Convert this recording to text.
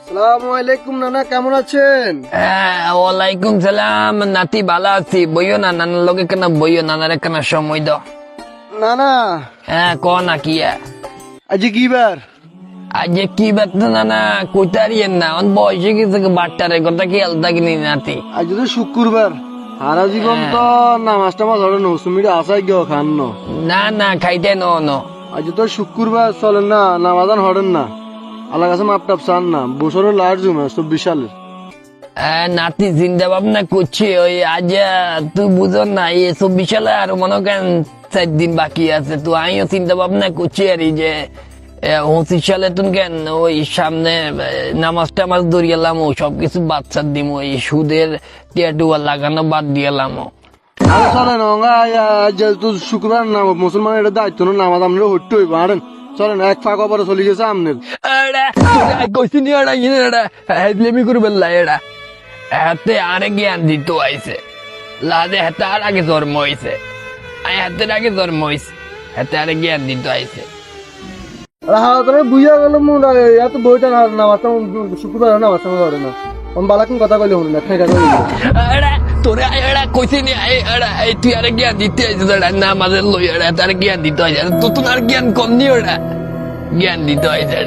আসসালামু আলাইকুম নানা, কেমন আছেন? ওয়ালাইকুম সালাম। নাতি ভালো আছি, বইও না নানার লগে কেন বইও, নানারে কেন সময় দাও। নানা ক না কি আজ কি বার? আজ কি বাত নানা কইতারিয়েন না, অন বয়সে গেছে বাট্টারে কথা কি আলদা কিনি নাতি। আজ তো শুক্রবার, সারা জীবন তো নামাজ টামাজ হলো না, সুমিরে আসাই গিয়ে খান ন। না খাইতে ন আজ তো শুক্রবার, চলেন না নামাজান হরেন না, আল্লাহ কাছে মাপ টাপ চান না। বছরের লাট জমে 24 সালের। নাতি চিন্তা ভাবনা করছি, ওই আজ তুই বুঝো না এই 24 সালে আর মনে করেন 4 দিন বাকি আছে, তো আমিও চিন্তা ভাবনা করছি আর এই যে 25 সালে তুমি কেন ওই সামনে নামাজ টামাজ ধরিয়েলাম, ও সবকিছু বাচ্চার দিম, ওই সুদের টিয়াটুয়া লাগানো বাদ দিয়েলাম। আরে চলেন আজ তো শুক্রবার না, মুসলমান এটা দায়িত্ব না, নামাজ আমরা হইতে হইব। হারেন চলেন, এক ফাঁক পরে চলে গেছে আমনের। কইছি নি হেদলেমি করবে এরা হাতে আরে জ্ঞান দিত আইছে লাদে হাতে আর আগে জন্ম হয়েছে, হাতের আগে জন্ম হয়েছে, হাতে আরে জ্ঞান দিত আইছে। তবে বুঝা গেল মনে এত বইটা নামাজ শুক্রবার নামাজ টামাজ হরে না। আমি বালাকিন কথা কইলে শুনি না, ঠেকা করে তোরে কইছি নি তুই আরে জ্ঞান দিতে আইছে, না আমাদের লই তার জ্ঞান দিতে হয়েছে, তো তোমার জ্ঞান কম নি ওরা জ্ঞান দিতে হয়েছে।